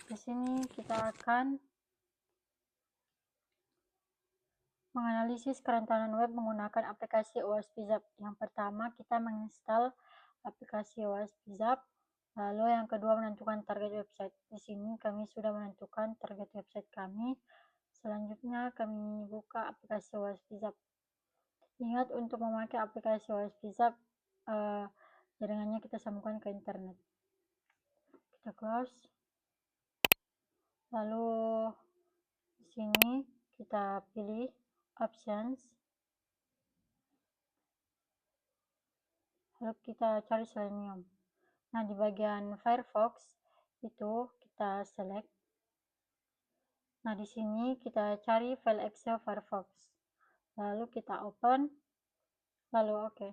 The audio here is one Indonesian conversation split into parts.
Di sini kita akan menganalisis kerentanan web menggunakan aplikasi OWASP-Zap. Yang pertama, kita menginstal aplikasi OWASP-Zap. Lalu yang kedua, menentukan target website. Di sini kami sudah menentukan target website kami. Selanjutnya kami buka aplikasi OWASP-Zap. Ingat untuk memakai aplikasi OWASP-Zap, jaringannya kita sambungkan ke internet. Kita close. Lalu di sini kita pilih options. Lalu kita cari Selenium. Nah, di bagian Firefox itu kita select. Nah, di sini kita cari file Excel Firefox. Lalu kita open. Lalu oke.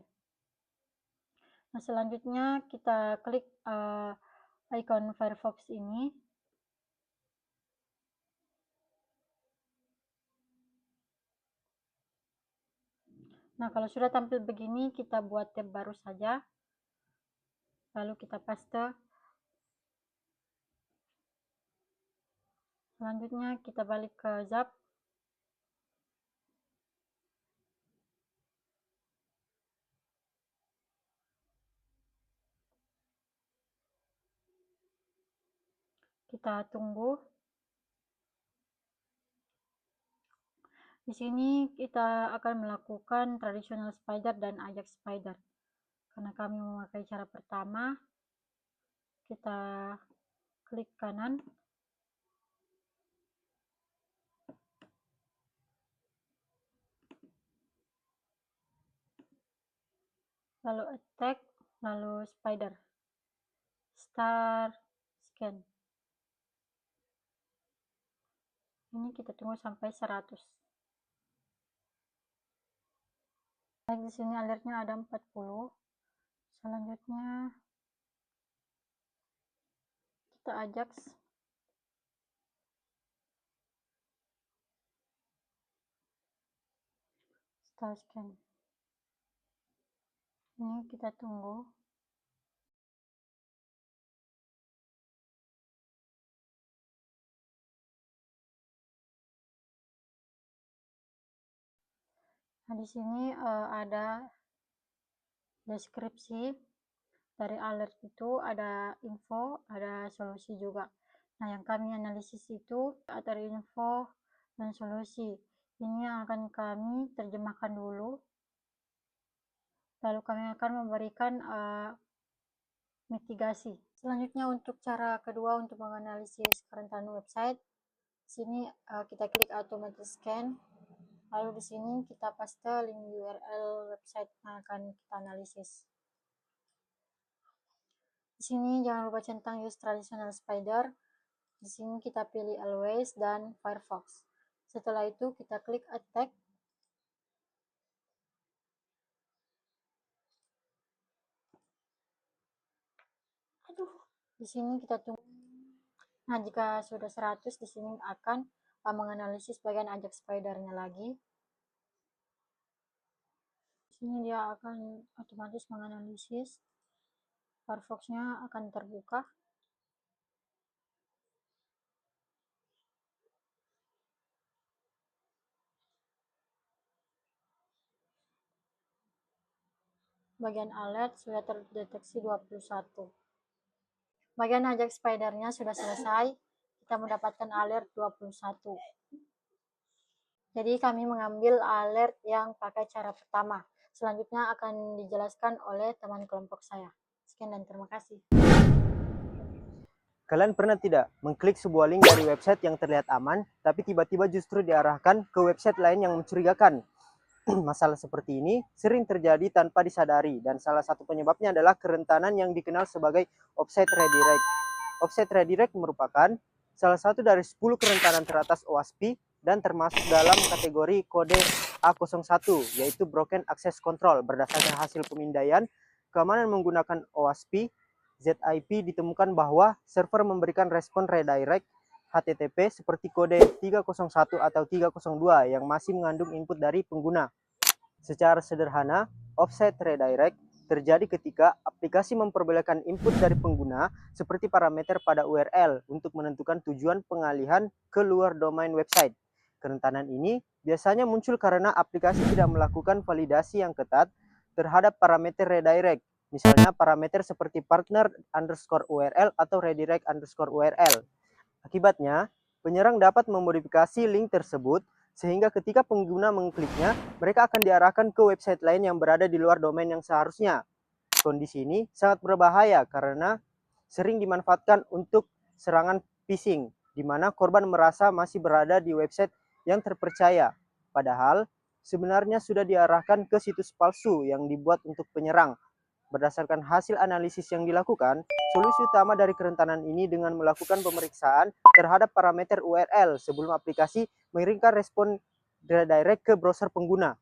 Nah, selanjutnya kita klik icon Firefox ini. Nah, kalau sudah tampil begini, kita buat tab baru saja. Lalu kita paste. Selanjutnya kita balik ke Zap. Kita tunggu. Di sini kita akan melakukan traditional spider dan Ajax spider. Karena kami memakai cara pertama, kita klik kanan. Lalu attack, lalu spider. Start scan. Ini kita tunggu sampai 100. Baik, di sini alertnya ada 40. Selanjutnya kita Ajax. Start scan. Ini kita tunggu. Nah, di sini ada deskripsi. Dari alert itu ada info, ada solusi juga. Nah, yang kami analisis itu ada info dan solusi. Ini yang akan kami terjemahkan dulu. Lalu kami akan memberikan mitigasi. Selanjutnya untuk cara kedua untuk menganalisis kerentanan website. Di sini kita klik automatic scan. Lalu di sini kita paste link URL website yang akan kita analisis. Di sini jangan lupa centang use traditional spider. Di sini kita pilih always dan Firefox. Setelah itu kita klik attack. Di sini kita tunggu. Nah, jika sudah 100, di sini akan menganalisis bagian Ajax spider-nya lagi. Di sini dia akan otomatis menganalisis. Firefox-nya akan terbuka. Bagian alert sudah terdeteksi 21. Bagian Ajax spider-nya sudah selesai. Kita mendapatkan alert 21. Jadi kami mengambil alert yang pakai cara pertama. Selanjutnya akan dijelaskan oleh teman kelompok saya. Sekian dan terima kasih. Kalian pernah tidak mengklik sebuah link dari website yang terlihat aman, tapi tiba-tiba justru diarahkan ke website lain yang mencurigakan? Masalah seperti ini sering terjadi tanpa disadari, dan salah satu penyebabnya adalah kerentanan yang dikenal sebagai offsite redirect. Offsite redirect merupakan salah satu dari 10 kerentanan teratas OWASP dan termasuk dalam kategori kode A01, yaitu Broken Access Control. Berdasarkan hasil pemindaian keamanan menggunakan OWASP, ZIP ditemukan bahwa server memberikan respon redirect HTTP seperti kode 301 atau 302 yang masih mengandung input dari pengguna. Secara sederhana, offsite redirect terjadi ketika aplikasi memperbolehkan input dari pengguna seperti parameter pada URL untuk menentukan tujuan pengalihan ke luar domain website. Kerentanan ini biasanya muncul karena aplikasi tidak melakukan validasi yang ketat terhadap parameter redirect, misalnya parameter seperti partner_URL atau redirect_URL. Akibatnya, penyerang dapat memodifikasi link tersebut sehingga ketika pengguna mengkliknya, mereka akan diarahkan ke website lain yang berada di luar domain yang seharusnya. Kondisi ini sangat berbahaya karena sering dimanfaatkan untuk serangan phishing, di mana korban merasa masih berada di website yang terpercaya, padahal sebenarnya sudah diarahkan ke situs palsu yang dibuat untuk penyerang. Berdasarkan hasil analisis yang dilakukan, solusi utama dari kerentanan ini dengan melakukan pemeriksaan terhadap parameter URL sebelum aplikasi mengirimkan respon redirect ke browser pengguna.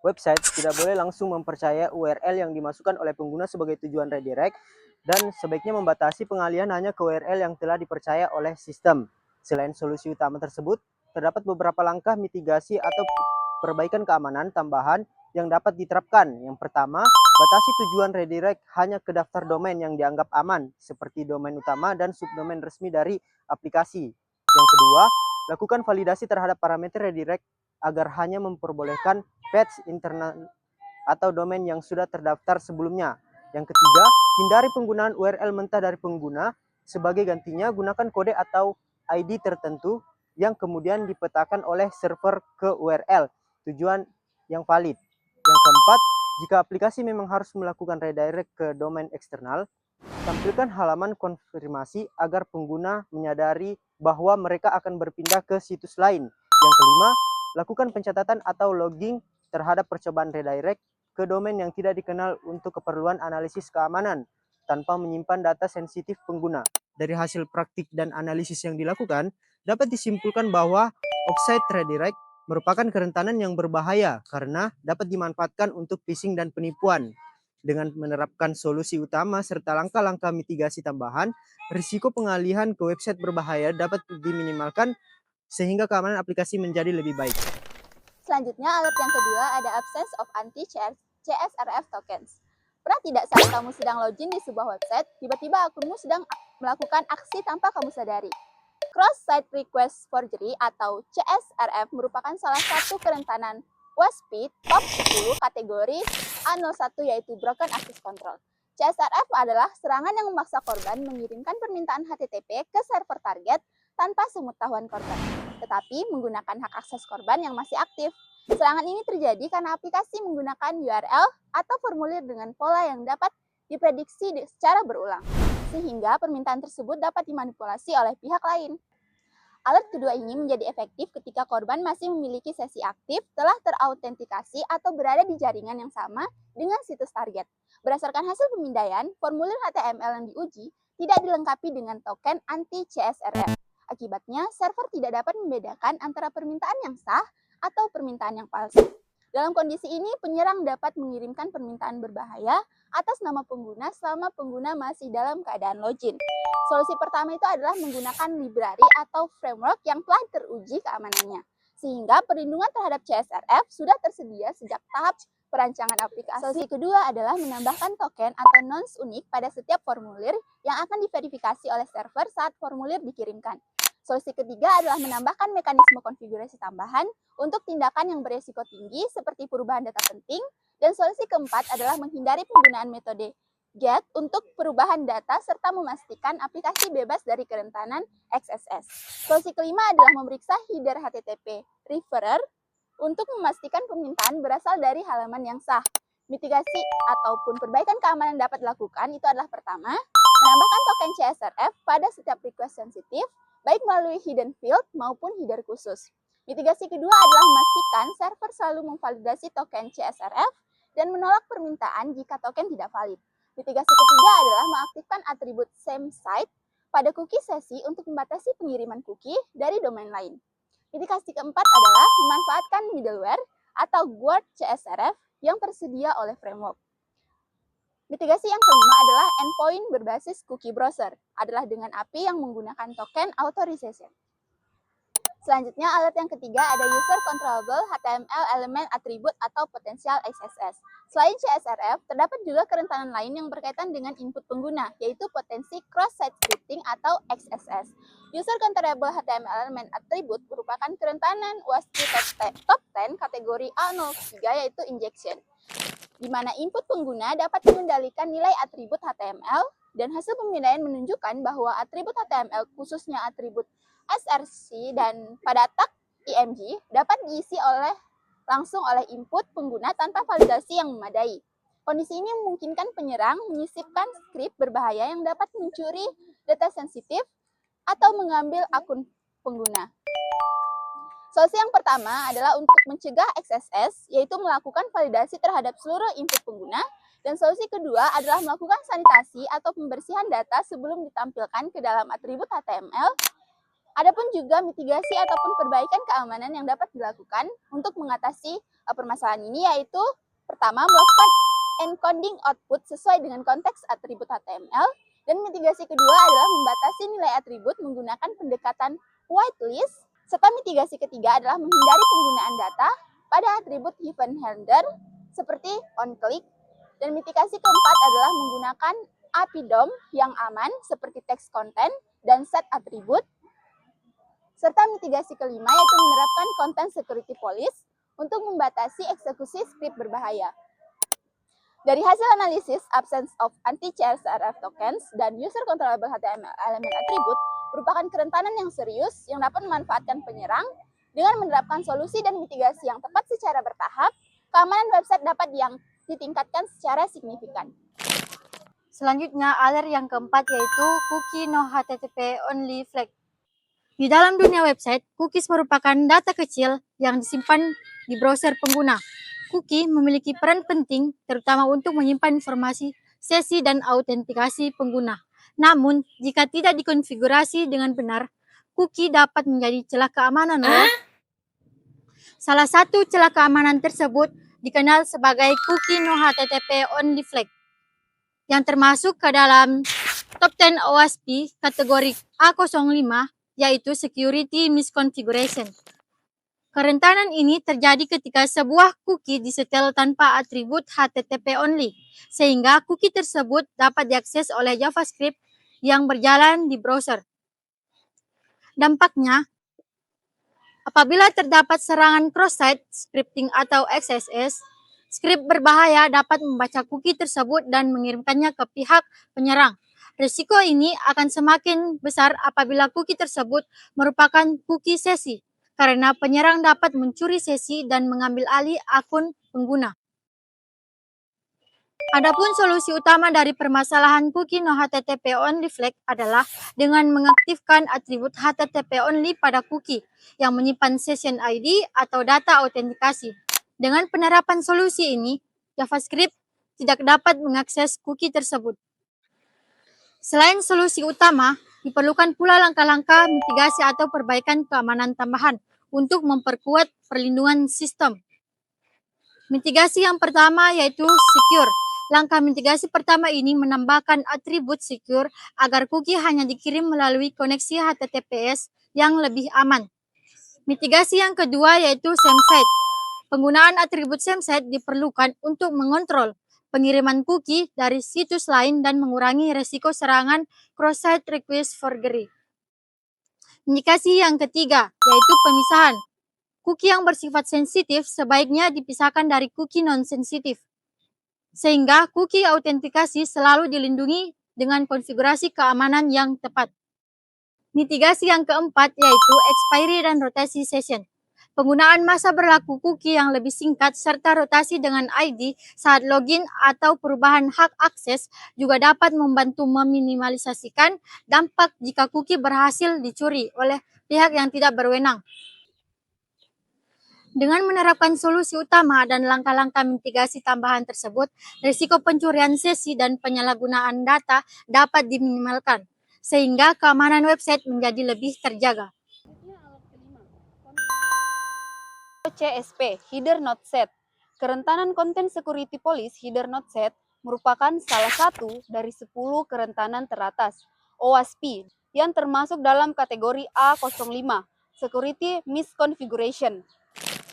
Website tidak boleh langsung mempercayai URL yang dimasukkan oleh pengguna sebagai tujuan redirect dan sebaiknya membatasi pengalihan hanya ke URL yang telah dipercaya oleh sistem. Selain solusi utama tersebut, terdapat beberapa langkah mitigasi atau perbaikan keamanan tambahan yang dapat diterapkan. Yang pertama, batasi tujuan redirect hanya ke daftar domain yang dianggap aman, seperti domain utama dan subdomain resmi dari aplikasi. Yang kedua, lakukan validasi terhadap parameter redirect agar hanya memperbolehkan page internal atau domain yang sudah terdaftar sebelumnya. Yang ketiga, hindari penggunaan URL mentah dari pengguna. Sebagai gantinya, gunakan kode atau ID tertentu yang kemudian dipetakan oleh server ke URL tujuan yang valid. Yang keempat, jika aplikasi memang harus melakukan redirect ke domain eksternal, tampilkan halaman konfirmasi agar pengguna menyadari bahwa mereka akan berpindah ke situs lain. Yang kelima, lakukan pencatatan atau logging terhadap percobaan redirect ke domain yang tidak dikenal untuk keperluan analisis keamanan tanpa menyimpan data sensitif pengguna. Dari hasil praktik dan analisis yang dilakukan, dapat disimpulkan bahwa offsite redirect merupakan kerentanan yang berbahaya karena dapat dimanfaatkan untuk phishing dan penipuan. Dengan menerapkan solusi utama serta langkah-langkah mitigasi tambahan, risiko pengalihan ke website berbahaya dapat diminimalkan sehingga keamanan aplikasi menjadi lebih baik. Selanjutnya, alat yang kedua ada absence of anti-CSRF tokens. Pernah tidak saat kamu sedang login di sebuah website, tiba-tiba akunmu sedang melakukan aksi tanpa kamu sadari? Cross-site request forgery atau CSRF merupakan salah satu kerentanan WASP top 10 kategori A01 yaitu Broken Access Control. CSRF adalah serangan yang memaksa korban mengirimkan permintaan HTTP ke server target tanpa sepengetahuan korban, tetapi menggunakan hak akses korban yang masih aktif. Serangan ini terjadi karena aplikasi menggunakan URL atau formulir dengan pola yang dapat diprediksi secara berulang, sehingga permintaan tersebut dapat dimanipulasi oleh pihak lain. Alat kedua ini menjadi efektif ketika korban masih memiliki sesi aktif, telah terautentikasi atau berada di jaringan yang sama dengan situs target. Berdasarkan hasil pemindaian, formulir HTML yang diuji tidak dilengkapi dengan token anti-CSRF. Akibatnya, server tidak dapat membedakan antara permintaan yang sah atau permintaan yang palsu. Dalam kondisi ini, penyerang dapat mengirimkan permintaan berbahaya atas nama pengguna selama pengguna masih dalam keadaan login. Solusi pertama itu adalah menggunakan library atau framework yang telah teruji keamanannya, sehingga perlindungan terhadap CSRF sudah tersedia sejak tahap perancangan aplikasi. Solusi kedua adalah menambahkan token atau nonce unik pada setiap formulir yang akan diverifikasi oleh server saat formulir dikirimkan. Solusi ketiga adalah menambahkan mekanisme konfigurasi tambahan untuk tindakan yang beresiko tinggi seperti perubahan data penting. Dan solusi keempat adalah menghindari penggunaan metode GET untuk perubahan data serta memastikan aplikasi bebas dari kerentanan XSS. Solusi kelima adalah memeriksa header HTTP referrer untuk memastikan permintaan berasal dari halaman yang sah. Mitigasi ataupun perbaikan keamanan dapat dilakukan itu adalah pertama, menambahkan token CSRF pada setiap request sensitif, baik melalui hidden field maupun header khusus. Mitigasi kedua adalah memastikan server selalu memvalidasi token CSRF dan menolak permintaan jika token tidak valid. Mitigasi ketiga adalah mengaktifkan atribut same site pada cookie sesi untuk membatasi pengiriman cookie dari domain lain. Mitigasi keempat adalah memanfaatkan middleware atau guard CSRF yang tersedia oleh framework. Mitigasi yang kelima adalah endpoint berbasis cookie browser, adalah dengan API yang menggunakan token authorization. Selanjutnya, alat yang ketiga ada User Controllable HTML Element Attribute atau Potential XSS. Selain CSRF, terdapat juga kerentanan lain yang berkaitan dengan input pengguna, yaitu potensi cross-site scripting atau XSS. User Controllable HTML Element Attribute merupakan kerentanan WASP top 10 kategori A03, yaitu injection, di mana input pengguna dapat mengendalikan nilai atribut HTML, dan hasil pemindaian menunjukkan bahwa atribut HTML, khususnya atribut src dan pada tag img, dapat diisi langsung oleh input pengguna tanpa validasi yang memadai. Kondisi ini memungkinkan penyerang menyisipkan skrip berbahaya yang dapat mencuri data sensitif atau mengambil akun pengguna. Solusi yang pertama adalah untuk mencegah XSS, yaitu melakukan validasi terhadap seluruh input pengguna. Dan solusi kedua adalah melakukan sanitasi atau pembersihan data sebelum ditampilkan ke dalam atribut HTML. Adapun juga mitigasi ataupun perbaikan keamanan yang dapat dilakukan untuk mengatasi permasalahan ini, yaitu pertama, melakukan encoding output sesuai dengan konteks atribut HTML, dan mitigasi kedua adalah membatasi nilai atribut menggunakan pendekatan whitelist, serta mitigasi ketiga adalah menghindari penggunaan data pada atribut event handler seperti onClick, dan mitigasi keempat adalah menggunakan API DOM yang aman seperti text content dan set atribut, serta mitigasi kelima yaitu menerapkan content security police untuk membatasi eksekusi skrip berbahaya. Dari hasil analisis absence of anti-CSRF tokens dan user controllable HTML element attribute merupakan kerentanan yang serius yang dapat memanfaatkan penyerang. Dengan menerapkan solusi dan mitigasi yang tepat secara bertahap, keamanan website dapat ditingkatkan secara signifikan. Selanjutnya, alert yang keempat yaitu cookie no HTTP only flag. Di dalam dunia website, cookies merupakan data kecil yang disimpan di browser pengguna. Cookie memiliki peran penting terutama untuk menyimpan informasi sesi dan autentikasi pengguna. Namun, jika tidak dikonfigurasi dengan benar, cookie dapat menjadi celah keamanan. Salah satu celah keamanan tersebut dikenal sebagai cookie no HTTP only flag, yang termasuk ke dalam top 10 OWASP kategori A05, yaitu security misconfiguration. Kerentanan ini terjadi ketika sebuah cookie disetel tanpa atribut HTTP only, sehingga cookie tersebut dapat diakses oleh JavaScript yang berjalan di browser. Dampaknya, apabila terdapat serangan cross-site scripting atau XSS, skrip berbahaya dapat membaca cookie tersebut dan mengirimkannya ke pihak penyerang. Risiko ini akan semakin besar apabila cookie tersebut merupakan cookie sesi, karena penyerang dapat mencuri sesi dan mengambil alih akun pengguna. Adapun solusi utama dari permasalahan cookie no HTTP only flag adalah dengan mengaktifkan atribut HTTP only pada cookie yang menyimpan session ID atau data autentikasi. Dengan penerapan solusi ini, JavaScript tidak dapat mengakses cookie tersebut. Selain solusi utama, diperlukan pula langkah-langkah mitigasi atau perbaikan keamanan tambahan untuk memperkuat perlindungan sistem. Mitigasi yang pertama yaitu secure. Langkah mitigasi pertama ini menambahkan atribut secure agar cookie hanya dikirim melalui koneksi HTTPS yang lebih aman. Mitigasi yang kedua yaitu same-site. Penggunaan atribut same-site diperlukan untuk mengontrol pengiriman cookie dari situs lain dan mengurangi resiko serangan cross-site request forgery. Mitigasi yang ketiga yaitu pemisahan. Cookie yang bersifat sensitif sebaiknya dipisahkan dari cookie non-sensitif, sehingga cookie autentikasi selalu dilindungi dengan konfigurasi keamanan yang tepat. Mitigasi yang keempat yaitu expiry dan rotasi session. Penggunaan masa berlaku cookie yang lebih singkat serta rotasi dengan ID saat login atau perubahan hak akses juga dapat membantu meminimalisasikan dampak jika cookie berhasil dicuri oleh pihak yang tidak berwenang. Dengan menerapkan solusi utama dan langkah-langkah mitigasi tambahan tersebut, risiko pencurian sesi dan penyalahgunaan data dapat diminimalkan, sehingga keamanan website menjadi lebih terjaga. CSP, Header Not Set. Kerentanan Content Security Police Header Not Set merupakan salah satu dari 10 kerentanan teratas OWASP yang termasuk dalam kategori A05, security misconfiguration.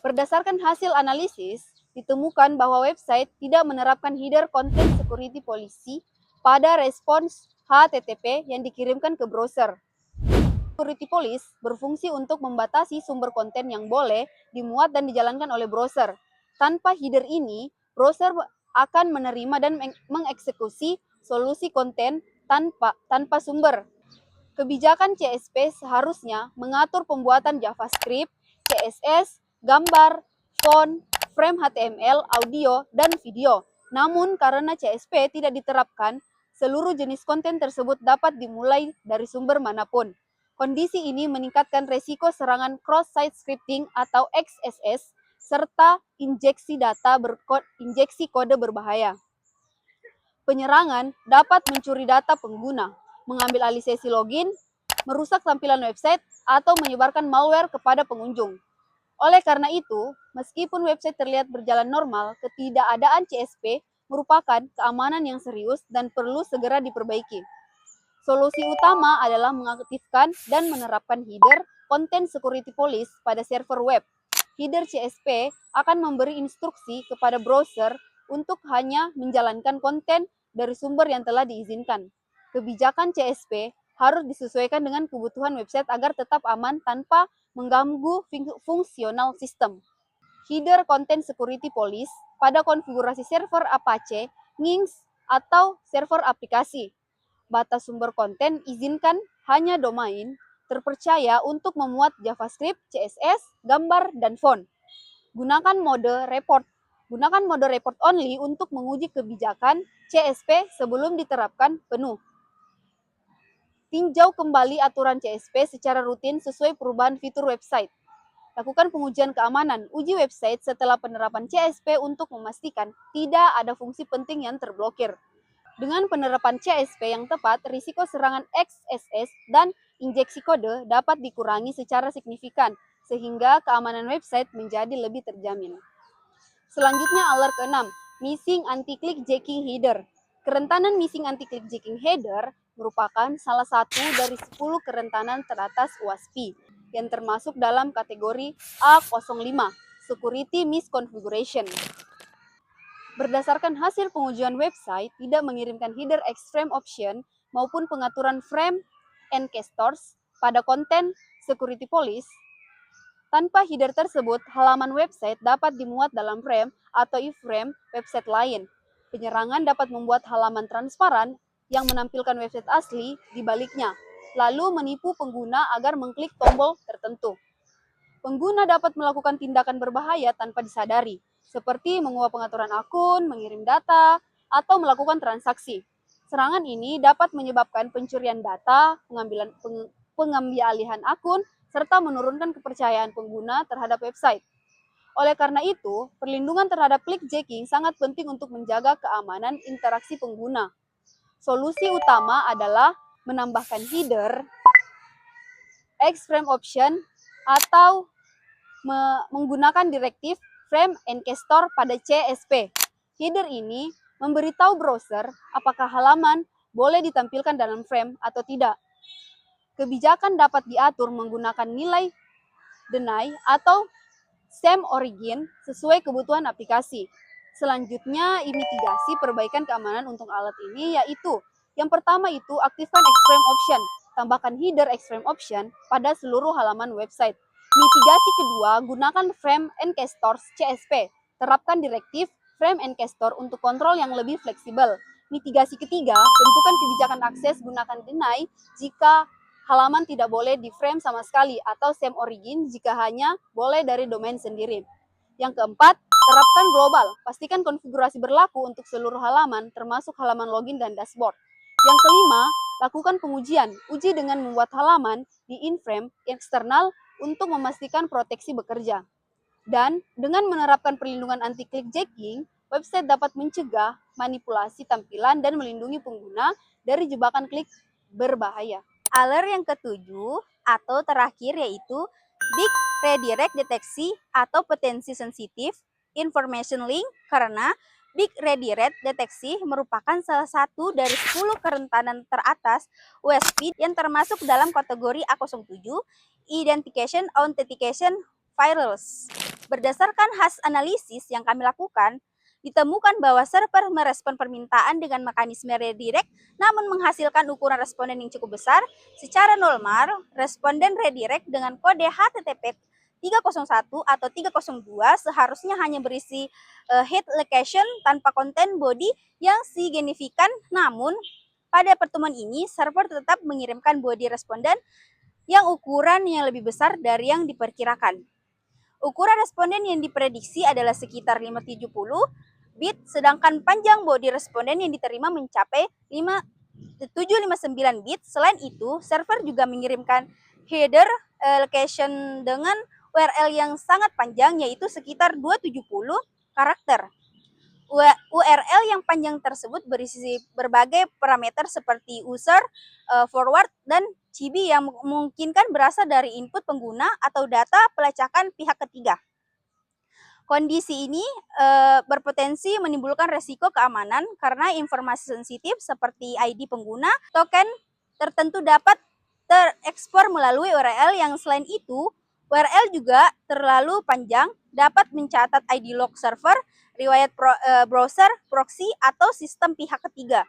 Berdasarkan hasil analisis, ditemukan bahwa website tidak menerapkan header content security policy pada respons HTTP yang dikirimkan ke browser. Security policy berfungsi untuk membatasi sumber konten yang boleh dimuat dan dijalankan oleh browser. Tanpa header ini, browser akan menerima dan mengeksekusi solusi konten tanpa sumber. Kebijakan CSP seharusnya mengatur pembuatan JavaScript, CSS, gambar, font, frame HTML, audio, dan video. Namun karena CSP tidak diterapkan, seluruh jenis konten tersebut dapat dimulai dari sumber manapun. Kondisi ini meningkatkan resiko serangan cross-site scripting atau XSS serta injeksi kode berbahaya. Penyerangan dapat mencuri data pengguna, mengambil alih sesi login, merusak tampilan website, atau menyebarkan malware kepada pengunjung. Oleh karena itu, meskipun website terlihat berjalan normal, ketidakadaan CSP merupakan keamanan yang serius dan perlu segera diperbaiki. Solusi utama adalah mengaktifkan dan menerapkan header content security policy pada server web. Header CSP akan memberi instruksi kepada browser untuk hanya menjalankan konten dari sumber yang telah diizinkan. Kebijakan CSP harus disesuaikan dengan kebutuhan website agar tetap aman tanpa mengganggu fungsional sistem. Header content security policy pada konfigurasi server Apache, Nginx, atau server aplikasi. Batas sumber konten izinkan hanya domain terpercaya untuk memuat JavaScript, CSS, gambar, dan font. Gunakan mode report only untuk menguji kebijakan CSP sebelum diterapkan penuh. Tinjau kembali aturan CSP secara rutin sesuai perubahan fitur website. Lakukan pengujian keamanan, uji website setelah penerapan CSP untuk memastikan tidak ada fungsi penting yang terblokir. Dengan penerapan CSP yang tepat, risiko serangan XSS dan injeksi kode dapat dikurangi secara signifikan, sehingga keamanan website menjadi lebih terjamin. Selanjutnya, alert ke-6, Missing Anti-Click Jacking Header. Kerentanan Missing Anti-Click Jacking Header merupakan salah satu dari 10 kerentanan teratas WASP yang termasuk dalam kategori A05, Security Misconfiguration. Berdasarkan hasil pengujian website, tidak mengirimkan header X-frame option maupun pengaturan frame encasters pada konten security policy. Tanpa header tersebut, halaman website dapat dimuat dalam frame atau iframe website lain. Penyerangan dapat membuat halaman transparan yang menampilkan website asli di baliknya, lalu menipu pengguna agar mengklik tombol tertentu. Pengguna dapat melakukan tindakan berbahaya tanpa disadari, seperti mengubah pengaturan akun, mengirim data, atau melakukan transaksi. Serangan ini dapat menyebabkan pencurian data, pengambilihan akun, serta menurunkan kepercayaan pengguna terhadap website. Oleh karena itu, perlindungan terhadap clickjacking sangat penting untuk menjaga keamanan interaksi pengguna. Solusi utama adalah menambahkan header, X-frame option, atau menggunakan direktif frame encaster pada CSP. Header ini memberitahu browser apakah halaman boleh ditampilkan dalam frame atau tidak. Kebijakan dapat diatur menggunakan nilai deny atau same origin sesuai kebutuhan aplikasi. Selanjutnya, mitigasi perbaikan keamanan untuk alat ini yaitu yang pertama itu aktifkan X-frame option. Tambahkan header X-frame option pada seluruh halaman website. Mitigasi kedua, gunakan frame encasters CSP. Terapkan direktif frame encaster untuk kontrol yang lebih fleksibel. Mitigasi ketiga, tentukan kebijakan akses gunakan deny jika halaman tidak boleh di frame sama sekali atau same origin jika hanya boleh dari domain sendiri. Yang keempat, terapkan global. Pastikan konfigurasi berlaku untuk seluruh halaman termasuk halaman login dan dashboard. Yang kelima, lakukan pengujian. Uji dengan membuat halaman di in-frame eksternal untuk memastikan proteksi bekerja. Dan dengan menerapkan perlindungan anti-clickjacking, website dapat mencegah manipulasi tampilan dan melindungi pengguna dari jebakan klik berbahaya. Alert yang ketujuh atau terakhir yaitu Big Redirect Deteksi atau potensi sensitif information link karena Big Redirect Deteksi merupakan salah satu dari 10 kerentanan teratas OSP yang termasuk dalam kategori A07, Identification Authentication Firewalls. Berdasarkan hasil analisis yang kami lakukan, ditemukan bahwa server merespon permintaan dengan mekanisme redirect namun menghasilkan ukuran responden yang cukup besar. Secara normal, responden redirect dengan kode HTTP 301 atau 302 seharusnya hanya berisi head location tanpa konten body yang signifikan. Namun, pada pertemuan ini, server tetap mengirimkan body responden yang ukuran yang lebih besar dari yang diperkirakan. Ukuran responden yang diprediksi adalah sekitar 570 bit, sedangkan panjang body responden yang diterima mencapai 759 bit. Selain itu, server juga mengirimkan header location dengan URL yang sangat panjang, yaitu sekitar 270 karakter. URL yang panjang tersebut berisi berbagai parameter seperti user, forward, dan chibi yang memungkinkan berasal dari input pengguna atau data pelacakan pihak ketiga. Kondisi ini berpotensi menimbulkan resiko keamanan karena informasi sensitif seperti ID pengguna, token tertentu dapat terekspor melalui URL yang selain itu, URL juga terlalu panjang dapat mencatat ID log server, riwayat browser, proxy, atau sistem pihak ketiga.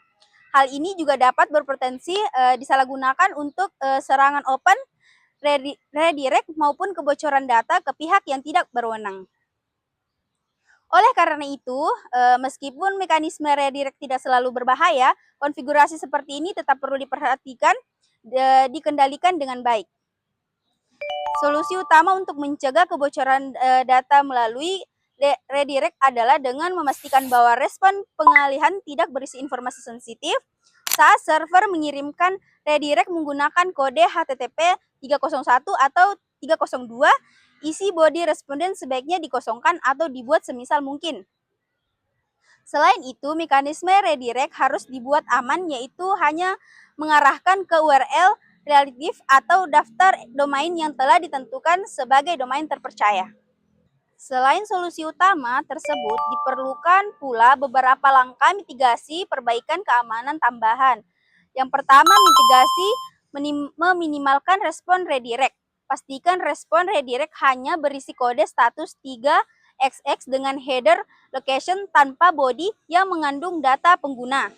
Hal ini juga dapat berpotensi disalahgunakan untuk serangan open, redirect, maupun kebocoran data ke pihak yang tidak berwenang. Oleh karena itu, meskipun mekanisme redirect tidak selalu berbahaya, konfigurasi seperti ini tetap perlu diperhatikan, dikendalikan dengan baik. Solusi utama untuk mencegah kebocoran data melalui redirect adalah dengan memastikan bahwa respon pengalihan tidak berisi informasi sensitif. Saat server mengirimkan redirect menggunakan kode HTTP 301 atau 302, isi body responden sebaiknya dikosongkan atau dibuat semisal mungkin. Selain itu, mekanisme redirect harus dibuat aman, yaitu hanya mengarahkan ke URL relatif atau daftar domain yang telah ditentukan sebagai domain terpercaya. Selain solusi utama tersebut, diperlukan pula beberapa langkah mitigasi perbaikan keamanan tambahan. Yang pertama, mitigasi meminimalkan respon redirect. Pastikan respon redirect hanya berisi kode status 3xx dengan header location tanpa body yang mengandung data pengguna.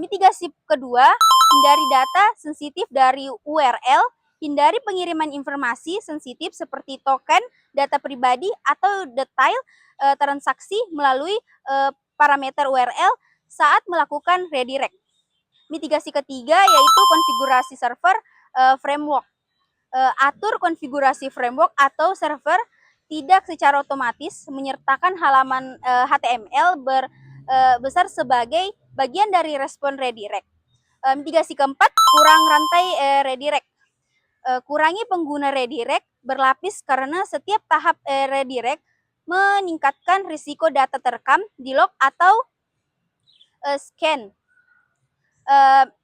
Mitigasi kedua, hindari data sensitif dari URL, hindari pengiriman informasi sensitif seperti token, data pribadi, atau detail transaksi melalui parameter URL saat melakukan redirect. Mitigasi ketiga yaitu konfigurasi server framework. Atur konfigurasi framework atau server tidak secara otomatis menyertakan halaman HTML besar sebagai bagian dari respon redirect. Mitigasi keempat, kurang rantai redirect. Kurangi pengguna redirect berlapis karena setiap tahap redirect meningkatkan risiko data terekam, di log, atau scan.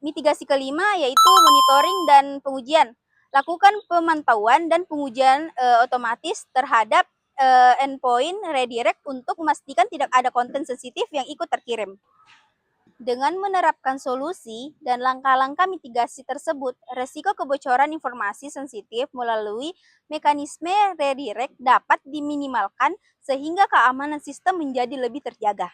Mitigasi kelima yaitu monitoring dan pengujian. Lakukan pemantauan dan pengujian otomatis terhadap endpoint redirect untuk memastikan tidak ada konten sensitif yang ikut terkirim. Dengan menerapkan solusi dan langkah-langkah mitigasi tersebut, resiko kebocoran informasi sensitif melalui mekanisme redirect dapat diminimalkan sehingga keamanan sistem menjadi lebih terjaga.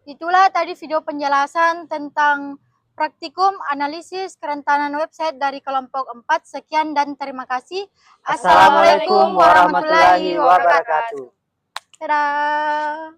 Itulah tadi video penjelasan tentang praktikum analisis kerentanan website dari kelompok 4. Sekian dan terima kasih. Assalamualaikum warahmatullahi wabarakatuh. Dadah.